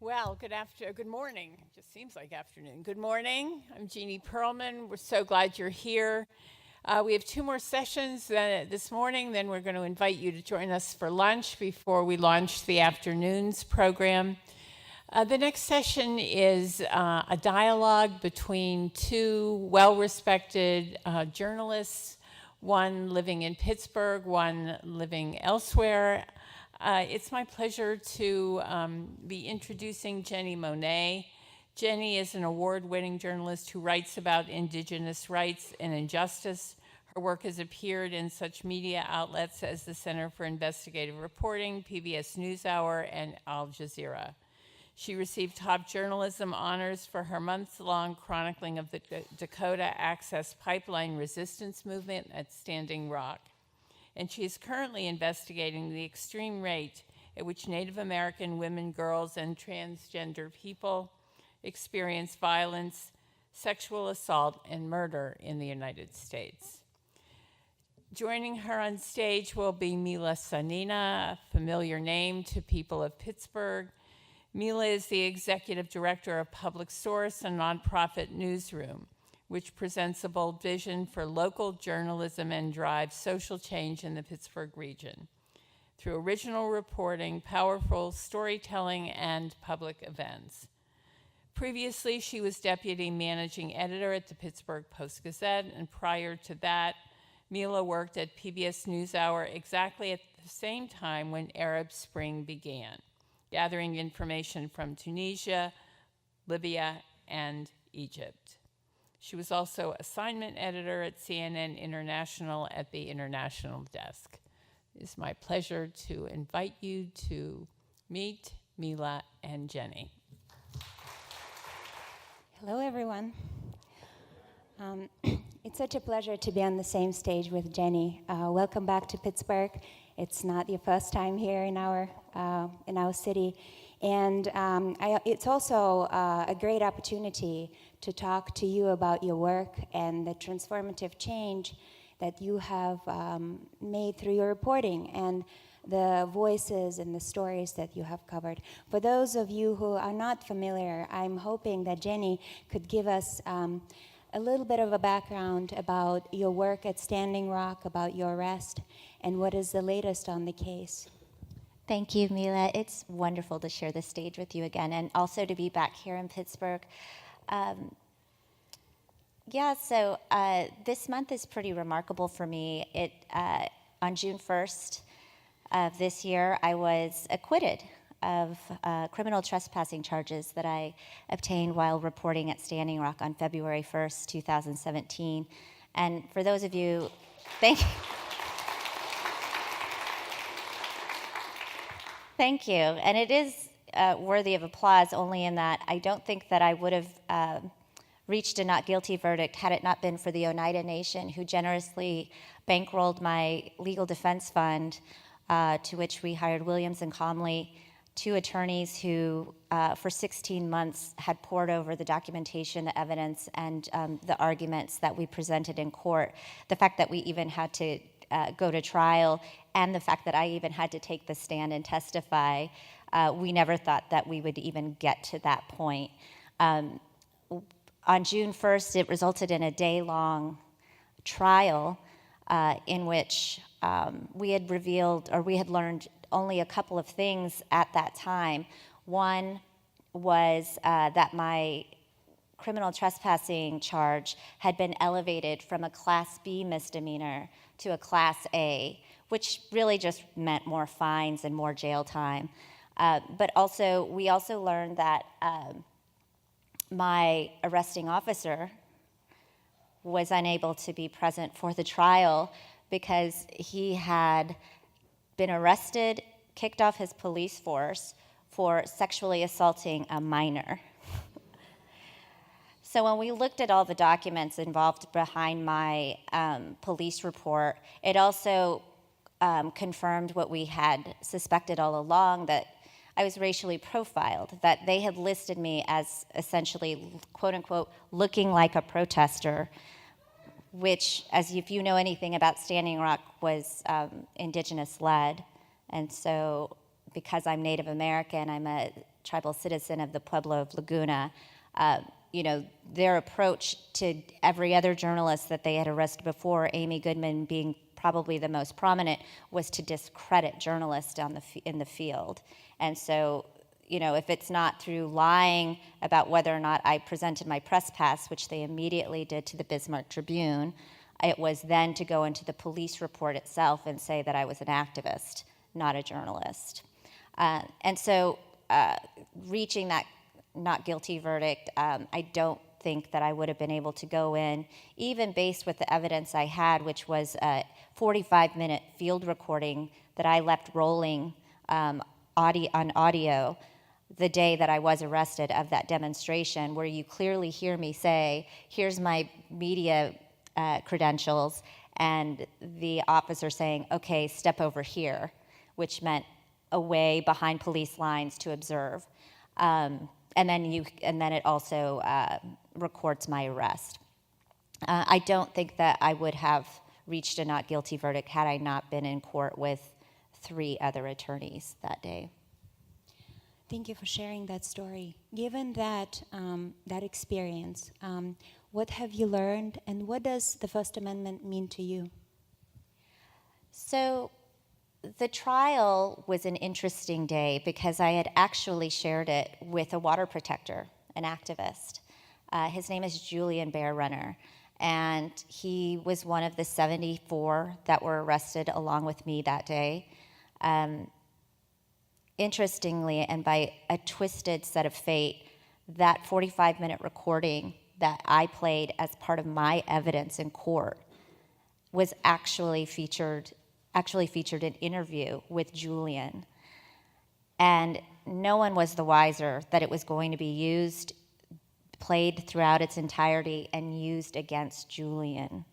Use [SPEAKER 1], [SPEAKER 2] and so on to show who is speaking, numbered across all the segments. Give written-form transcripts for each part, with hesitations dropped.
[SPEAKER 1] Well, good morning. It just seems like afternoon. Good morning. I'm Jenni PEARLMAN. We're so glad you're here. We have 2 more sessions this morning. Then we're going to invite you to join us for lunch before we launch the afternoon's program. The next session is a dialogue between 2 well-respected journalists, one living in Pittsburgh, one living elsewhere. It's my pleasure to be introducing Jenni Monet. Jenni is an award-winning journalist who writes about Indigenous rights and injustice. Her work has appeared in such media outlets as the Center for Investigative Reporting, PBS NewsHour, and Al Jazeera. She received top journalism honors for her months-long chronicling of the Dakota Access Pipeline resistance movement at Standing Rock. And she is currently investigating the extreme rate at which Native American women, girls, and transgender people experience violence, sexual assault, and murder in the United States. Joining her on stage will be Mila Sanina, a familiar name to people of Pittsburgh. Mila is the executive director of PublicSource, a nonprofit newsroom, which presents a bold vision for local journalism and drives social change in the Pittsburgh region through original reporting, powerful storytelling, and public events. Previously, she was deputy managing editor at the Pittsburgh Post-Gazette, and prior to that, Mila worked at PBS NewsHour exactly at the same time when Arab Spring began, gathering information from Tunisia, Libya, and Egypt. She was also assignment editor at CNN International at the International Desk. It is my pleasure to invite you to meet Mila and Jenni.
[SPEAKER 2] Hello, everyone. It's such a pleasure to be on the same stage with Jenni. Welcome back to Pittsburgh. It's not your first time here in our city. And it's also a great opportunity to talk to you about your work and the transformative change that you have made through your reporting and the voices and the stories that you have covered. For those of you who are not familiar, I'm hoping that Jenni could give us a little bit of a background about your work at Standing Rock, about your arrest, and what is the latest on the case.
[SPEAKER 3] Thank you, Mila. It's wonderful to share the stage with you again, and also to be back here in Pittsburgh. So this month is pretty remarkable for me. On June 1st of this year, I was acquitted of criminal trespassing charges that I obtained while reporting at Standing Rock on February 1st, 2017. And for those of you, thank you. Thank you. And it is worthy of applause only in that I don't think that I would have reached a not guilty verdict had it not been for the Oneida Nation, who generously bankrolled my legal defense fund, to which we hired Williams and Comley, 2 attorneys who for 16 months had pored over the documentation, the evidence, and the arguments that we presented in court. The fact that we even had to go to trial, and the fact that I even had to take the stand and testify, we never thought that we would even get to that point. On June 1st, it resulted in a day-long trial in which we had revealed, or we had learned only a couple of things at that time. One was that my criminal trespassing charge had been elevated from a Class B misdemeanor to a Class A, which really just meant more fines and more jail time. But also, we also learned that my arresting officer was unable to be present for the trial because he had been arrested, kicked off his police force for sexually assaulting a minor. So when we looked at all the documents involved behind my police report, it also confirmed what we had suspected all along, that I was racially profiled, that they had listed me as essentially, quote unquote, looking like a protester, which, as if you know anything about Standing Rock, was Indigenous led. And so because I'm Native American, I'm a tribal citizen of the Pueblo of Laguna, their approach to every other journalist that they had arrested before, Amy Goodman being probably the most prominent, was to discredit journalists in the field. And so, if it's not through lying about whether or not I presented my press pass, which they immediately did to the Bismarck Tribune, it was then to go into the police report itself and say that I was an activist, not a journalist. And so reaching that not guilty verdict, I don't think that I would have been able to go in, even based with the evidence I had, which was a 45-minute field recording that I left rolling on audio the day that I was arrested of that demonstration, where you clearly hear me say, here's my media credentials, and the officer saying, okay, step over here, which meant away behind police lines to observe. And then it also records my arrest. I don't think that I would have reached a not guilty verdict had I not been in court with 3 other attorneys that day.
[SPEAKER 2] Thank you for sharing that story. Given that that experience, what have you learned, and what does the First Amendment mean to you?
[SPEAKER 3] So the trial was an interesting day because I had actually shared it with a water protector, an activist. His name is Julian Bear Runner, and he was one of the 74 that were arrested along with me that day. Interestingly, and by a twisted set of fate, that 45-minute recording that I played as part of my evidence in court was actually featured an interview with Julian. And no one was the wiser that it was going to be played throughout its entirety and used against Julian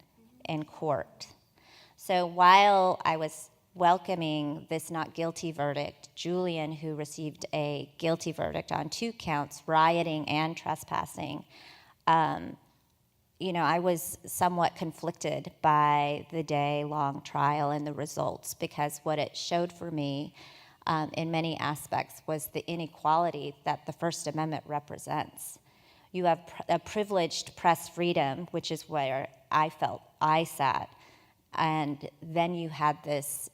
[SPEAKER 3] in court. So while I was welcoming this not guilty verdict, Julian, who received a guilty verdict on 2 counts, rioting and trespassing, I was somewhat conflicted by the day-long trial and the results, because what it showed for me in many aspects was the inequality that the First Amendment represents. You have a privileged press freedom, which is where I felt I sat, and then you had this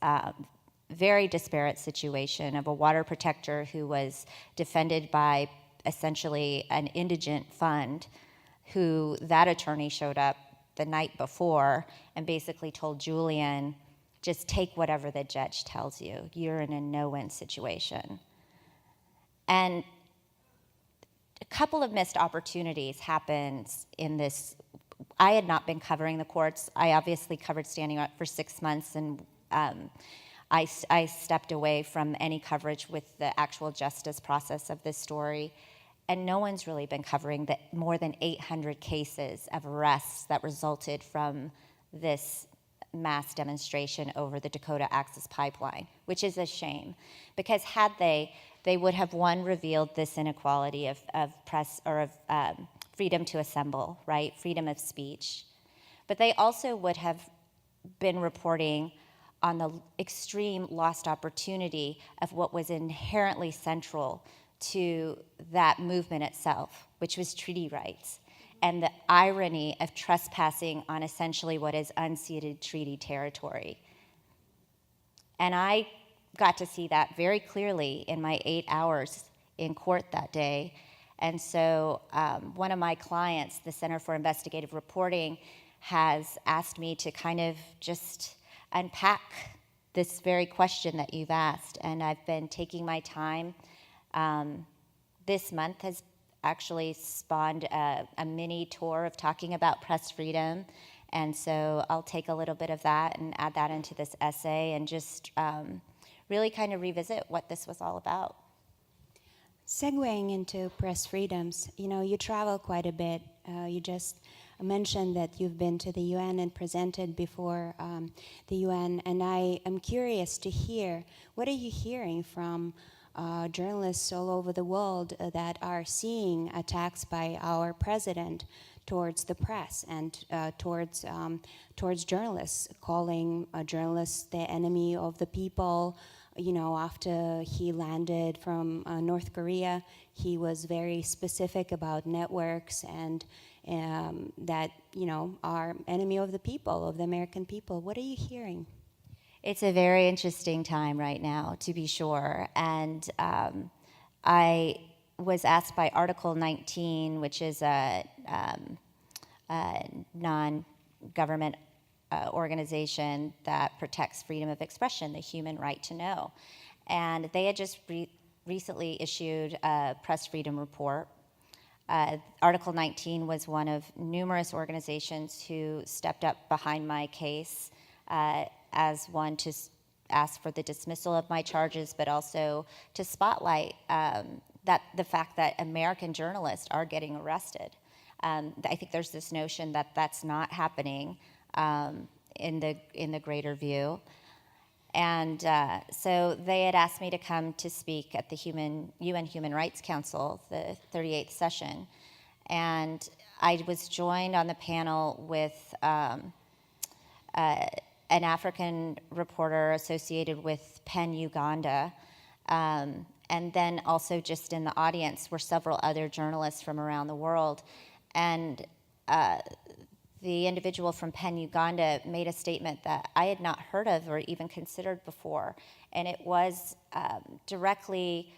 [SPEAKER 3] very disparate situation of a water protector who was defended by essentially an indigent fund, who that attorney showed up the night before and basically told Julian, just take whatever the judge tells you. You're in a no-win situation. And a couple of missed opportunities happened in this. I had not been covering the courts. I obviously covered Standing Up for 6 months, and I stepped away from any coverage with the actual justice process of this story. And no one's really been covering the more than 800 cases of arrests that resulted from this mass demonstration over the Dakota Access Pipeline, which is a shame, because had they would have, one, revealed this inequality of press or of freedom to assemble, right, freedom of speech, but they also would have been reporting on the extreme lost opportunity of what was inherently central to that movement itself, which was treaty rights, and the irony of trespassing on essentially what is unceded treaty territory. And I got to see that very clearly in my 8 hours in court that day. And so one of my clients, the Center for Investigative Reporting, has asked me to kind of just unpack this very question that you've asked. And I've been taking my time. This month has actually spawned a mini tour of talking about press freedom. And so I'll take a little bit of that and add that into this essay and just really kind of revisit what this was all about.
[SPEAKER 2] Segueing into press freedoms, you travel quite a bit. You just mentioned that you've been to the UN and presented before the UN, and I am curious to hear, what are you hearing from journalists all over the world that are seeing attacks by our president towards the press and towards journalists, calling journalists the enemy of the people, After he landed from North Korea, he was very specific about networks and that, are enemy of the people, of the American people. What are you hearing?
[SPEAKER 3] It's a very interesting time right now, to be sure. And I was asked by Article 19, which is a non-government organization that protects freedom of expression, the human right to know. And they had just recently issued a press freedom report. Article 19 was one of numerous organizations who stepped up behind my case as one to ask for the dismissal of my charges, but also to spotlight that the fact that American journalists are getting arrested. I think there's this notion that that's not happening in the greater view. And so they had asked me to come to speak at the UN Human Rights Council, the 38th session. And I was joined on the panel with an African reporter associated with PEN Uganda. And then also just in the audience were several other journalists from around the world. And the individual from PEN Uganda made a statement that I had not heard of or even considered before. And it was directly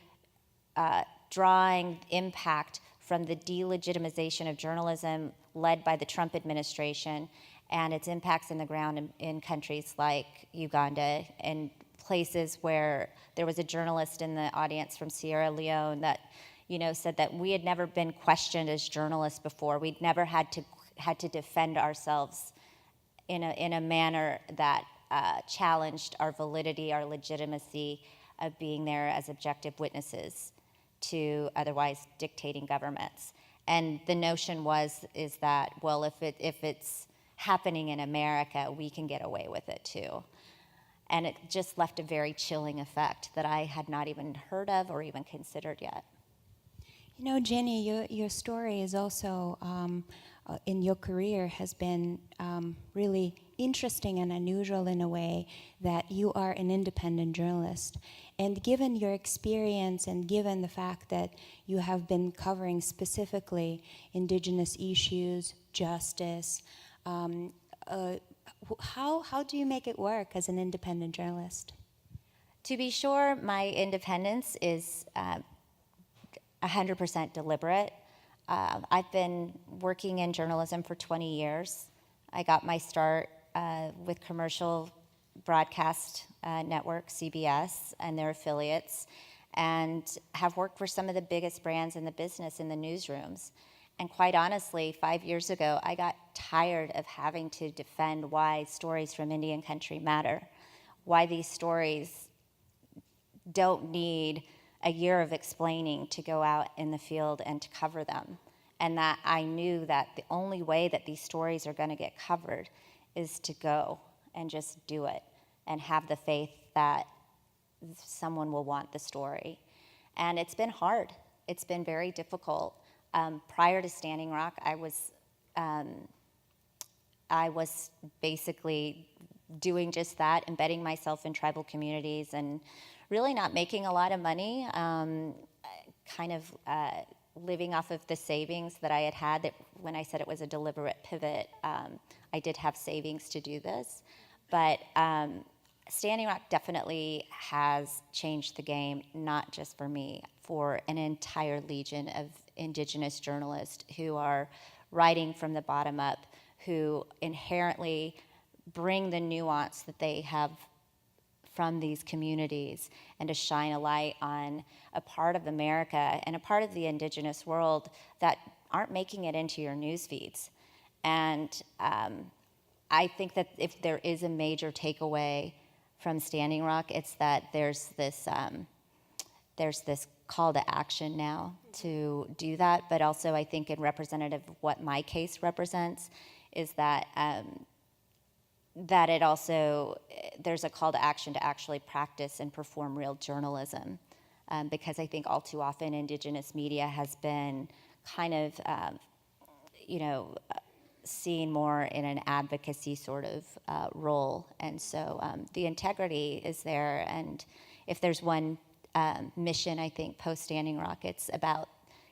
[SPEAKER 3] drawing impact from the delegitimization of journalism led by the Trump administration and its impacts in the ground in countries like Uganda and places where there was a journalist in the audience from Sierra Leone that, said that we had never been questioned as journalists before. We'd never had to defend ourselves in a manner that challenged our validity, our legitimacy of being there as objective witnesses to otherwise dictating governments. And the notion is that, well, if it's happening in America, we can get away with it too. And it just left a very chilling effect that I had not even heard of or even considered yet.
[SPEAKER 2] Jenni, your story is also, in your career, has been really interesting and unusual in a way that you are an independent journalist. And given your experience and given the fact that you have been covering specifically Indigenous issues, justice, how do you make it work as an independent journalist?
[SPEAKER 3] To be sure, my independence is 100% deliberate. I've been working in journalism for 20 years. I got my start with commercial broadcast network, CBS, and their affiliates, and have worked for some of the biggest brands in the business in the newsrooms. And quite honestly, 5 years ago, I got tired of having to defend why stories from Indian country matter, why these stories don't need a year of explaining to go out in the field and to cover them. And that I knew that the only way that these stories are going to get covered is to go and just do it and have the faith that someone will want the story. And it's been hard. It's been very difficult. Prior to Standing Rock, I was basically doing just that, embedding myself in tribal communities and really not making a lot of money, living off of the savings that I had that when I said it was a deliberate pivot, I did have savings to do this. But Standing Rock definitely has changed the game, not just for me, for an entire legion of Indigenous journalists who are writing from the bottom up, who inherently bring the nuance that they have from these communities and to shine a light on a part of America and a part of the Indigenous world that aren't making it into your news feeds. And I think that if there is a major takeaway from Standing Rock, it's that there's this call to action now to do that, but also I think in representative of what my case represents is that that it also, there's a call to action to actually practice and perform real journalism, because I think all too often Indigenous media has been kind of, seen more in an advocacy sort of role. And so the integrity is there, and if there's one mission, I think, post Standing Rock, it's about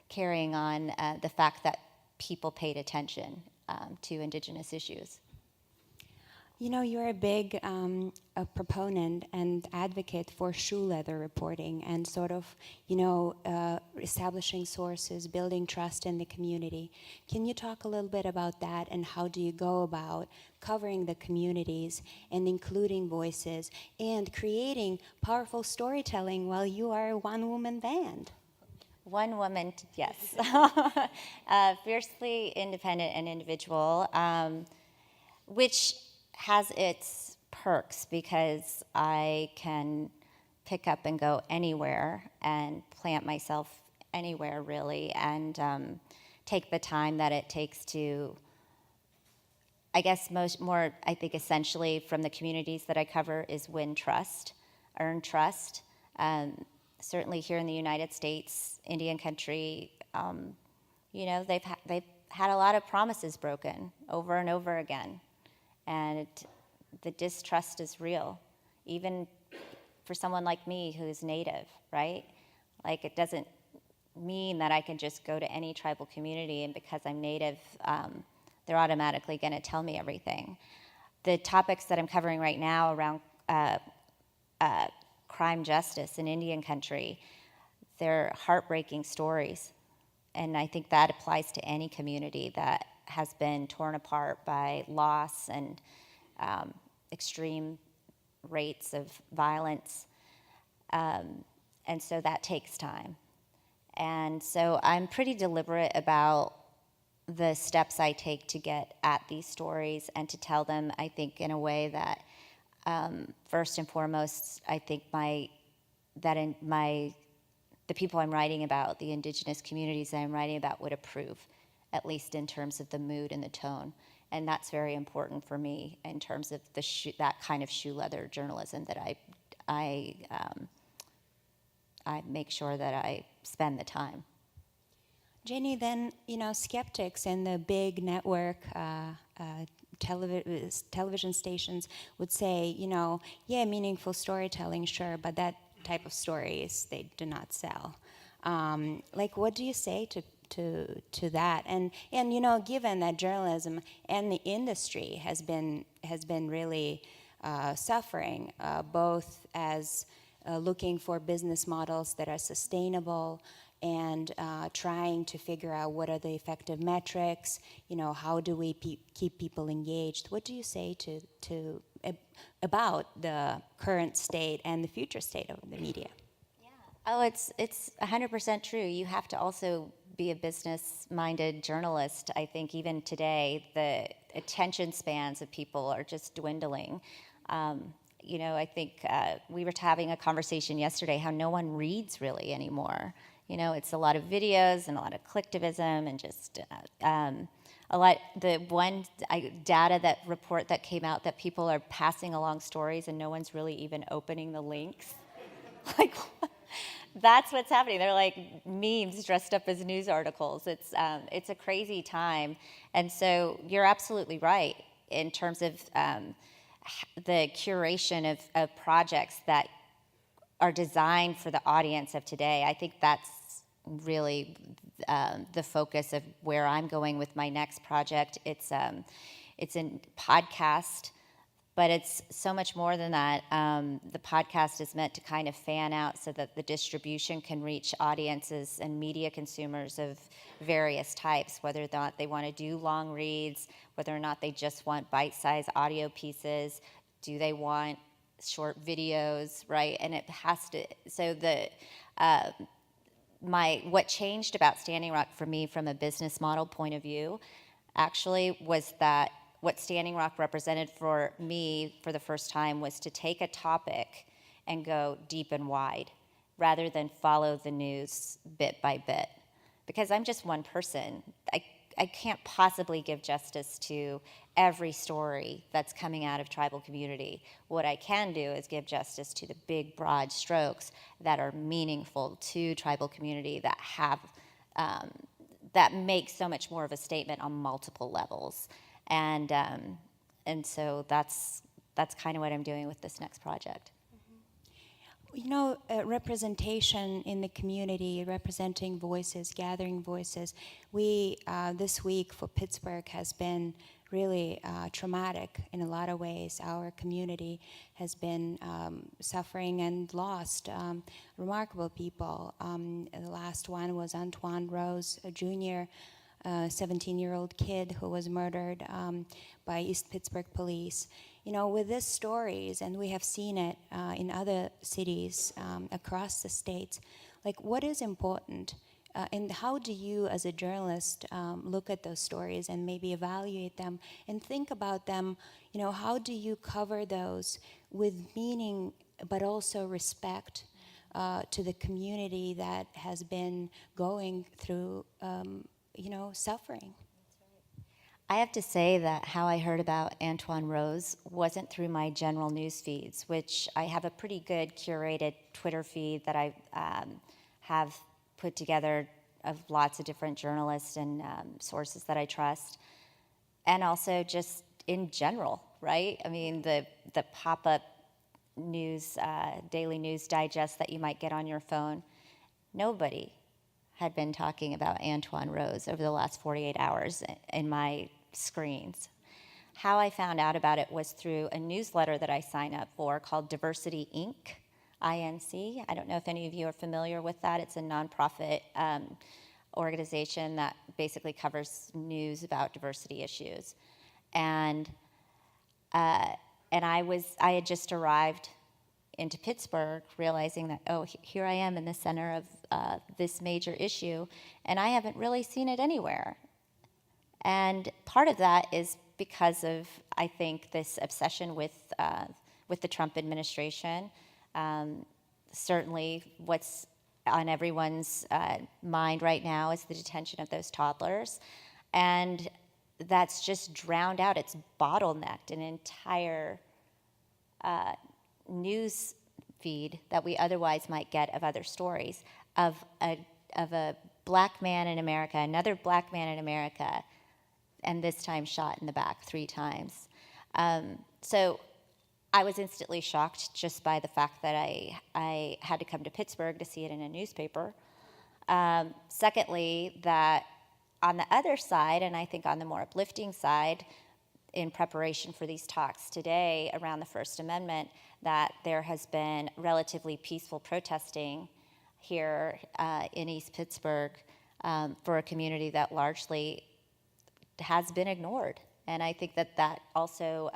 [SPEAKER 3] carrying on the fact that people paid attention to Indigenous issues.
[SPEAKER 2] You know, you're a big a proponent and advocate for shoe leather reporting and sort of, establishing sources, building trust in the community. Can you talk a little bit about that, and how do you go about covering the communities and including voices and creating powerful storytelling while you are a one-woman band?
[SPEAKER 3] One woman, yes. Fiercely independent and individual, which has its perks because I can pick up and go anywhere and plant myself anywhere, really, and take the time that it takes to, I guess I think essentially from the communities that I cover is win trust, earn trust. Certainly here in the United States, Indian country, they've had a lot of promises broken over and over again. And the distrust is real, even for someone like me who's Native, right? Like, it doesn't mean that I can just go to any tribal community and because I'm Native, they're automatically going to tell me everything. The topics that I'm covering right now around crime justice in Indian country, they're heartbreaking stories. And I think that applies to any community that has been torn apart by loss and extreme rates of violence. And so that takes time. And so I'm pretty deliberate about the steps I take to get at these stories and to tell them, I think, in a way that, first and foremost, I think the people I'm writing about, the Indigenous communities that I'm writing about, would approve, at least in terms of the mood and the tone. And that's very important for me in terms of that kind of shoe leather journalism that I make sure that I spend the time.
[SPEAKER 2] Jenni, then, skeptics in the big network television stations would say, yeah, meaningful storytelling, sure, but that type of stories, they do not sell. What do you say to that? And given that journalism and the industry has been really suffering, both as looking for business models that are sustainable and trying to figure out what are the effective metrics, how do we keep people engaged? What do you say to about the current state and the future state of the media?
[SPEAKER 3] Yeah. Oh, it's 100% true. You have to also be a business-minded journalist. I think even today, the attention spans of people are just dwindling. I think we were having a conversation yesterday how no one reads really anymore. It's a lot of videos and a lot of clicktivism and just a lot. The one data report that came out that people are passing along stories and no one's really even opening the links. That's what's happening. They're like memes dressed up as news articles. It's a crazy time, and so you're absolutely right in terms of the curation of projects that are designed for the audience of today. I think that's really the focus of where I'm going with my next project. It's a podcast, but it's so much more than that. The podcast is meant to kind of fan out so that the distribution can reach audiences and media consumers of various types, whether or not they want to do long reads, whether or not they just want bite-sized audio pieces, do they want short videos, right? And it has to, so what changed about Standing Rock for me from a business model point of view actually was that what Standing Rock represented for me for the first time was to take a topic and go deep and wide rather than follow the news bit by bit. Because I'm just one person. I can't possibly give justice to every story that's coming out of tribal community. What I can do is give justice to the big, broad strokes that are meaningful to tribal community, that have that make so much more of a statement on multiple levels. And so that's kind of what I'm doing with this next project.
[SPEAKER 2] Representation in the community, representing voices, gathering voices. We, this week for Pittsburgh has been really traumatic in a lot of ways. Our community has been suffering and lost remarkable people. The last one was Antoine Rose, a junior, 17-year-old kid who was murdered by East Pittsburgh police. With these stories, and we have seen it in other cities across the states, like what is important? And how do you, as a journalist, look at those stories and maybe evaluate them and think about them? How do you cover those with meaning, but also respect to the community that has been going through, suffering?
[SPEAKER 3] I have to say that how I heard about Antoine Rose wasn't through my general news feeds, which I have a pretty good curated Twitter feed that I have put together of lots of different journalists and sources that I trust, and also just in general, right? I mean, the pop-up news, daily news digest that you might get on your phone, nobody had been talking about Antoine Rose over the last 48 hours in my screens. How I found out about it was through a newsletter that I signed up for called Diversity Inc., INC. I don't know if any of you are familiar with that. It's a nonprofit organization that basically covers news about diversity issues. And I had just arrived into Pittsburgh, realizing that, here I am in the center of this major issue, and I haven't really seen it anywhere. And part of that is because of, I think, this obsession with the Trump administration. Certainly what's on everyone's mind right now is the detention of those toddlers. And that's just drowned out. It's bottlenecked an entire news feed that we otherwise might get of other stories of a black man in America, another black man in America, and this time shot in the back 3 times. So I was instantly shocked just by the fact that I had to come to Pittsburgh to see it in a newspaper. Secondly, that on the other side, and I think on the more uplifting side, in preparation for these talks today around the First Amendment, that there has been relatively peaceful protesting here in East Pittsburgh for a community that largely has been ignored. And I think that also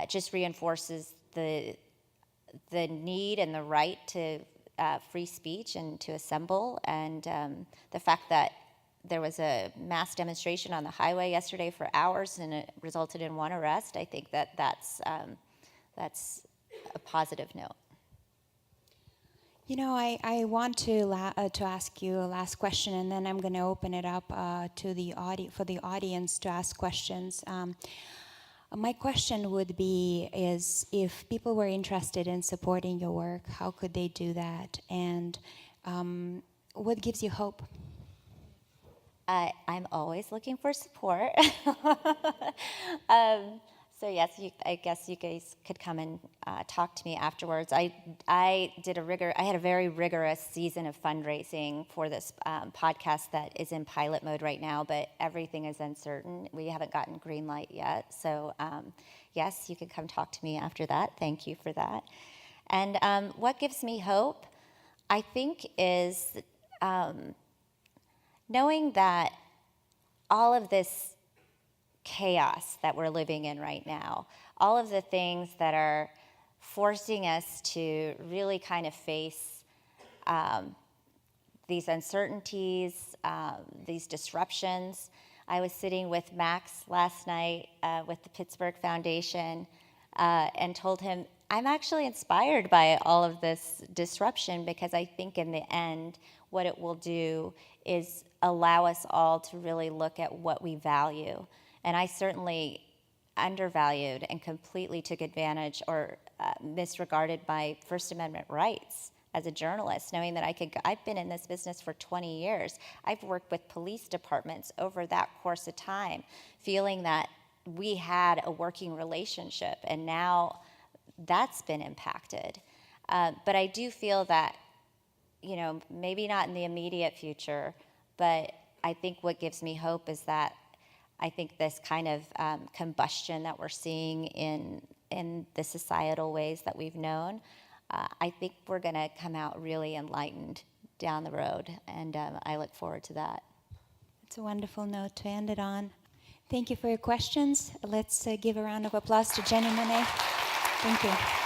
[SPEAKER 3] just reinforces the need and the right to free speech and to assemble, and the fact that there was a mass demonstration on the highway yesterday for hours and it resulted in 1 arrest. I think that's a positive note.
[SPEAKER 2] I want to ask you a last question, and then I'm going to open it up to for the audience to ask questions. My question would be is if people were interested in supporting your work, how could they do that? And what gives you hope?
[SPEAKER 3] I'm always looking for support. So yes, I guess you guys could come and talk to me afterwards. I had a very rigorous season of fundraising for this podcast that is in pilot mode right now, but everything is uncertain. We haven't gotten green light yet. So yes, you can come talk to me after that. Thank you for that. And what gives me hope, I think, is knowing that all of this chaos that we're living in right now, all of the things that are forcing us to really kind of face these uncertainties, these disruptions. I was sitting with Max last night with the Pittsburgh Foundation and told him, I'm actually inspired by all of this disruption because I think in the end, what it will do is allow us all to really look at what we value. And I certainly undervalued and completely took advantage or misregarded my First Amendment rights as a journalist, knowing that I've been in this business for 20 years. I've worked with police departments over that course of time, feeling that we had a working relationship, and now that's been impacted. But I do feel that, you know, maybe not in the immediate future, but I think what gives me hope is that I think this kind of combustion that we're seeing in the societal ways that we've known, I think we're going to come out really enlightened down the road, and I look forward to that.
[SPEAKER 2] It's a wonderful note to end it on. Thank you for your questions. Let's give a round of applause to Jenni Monet. Thank you.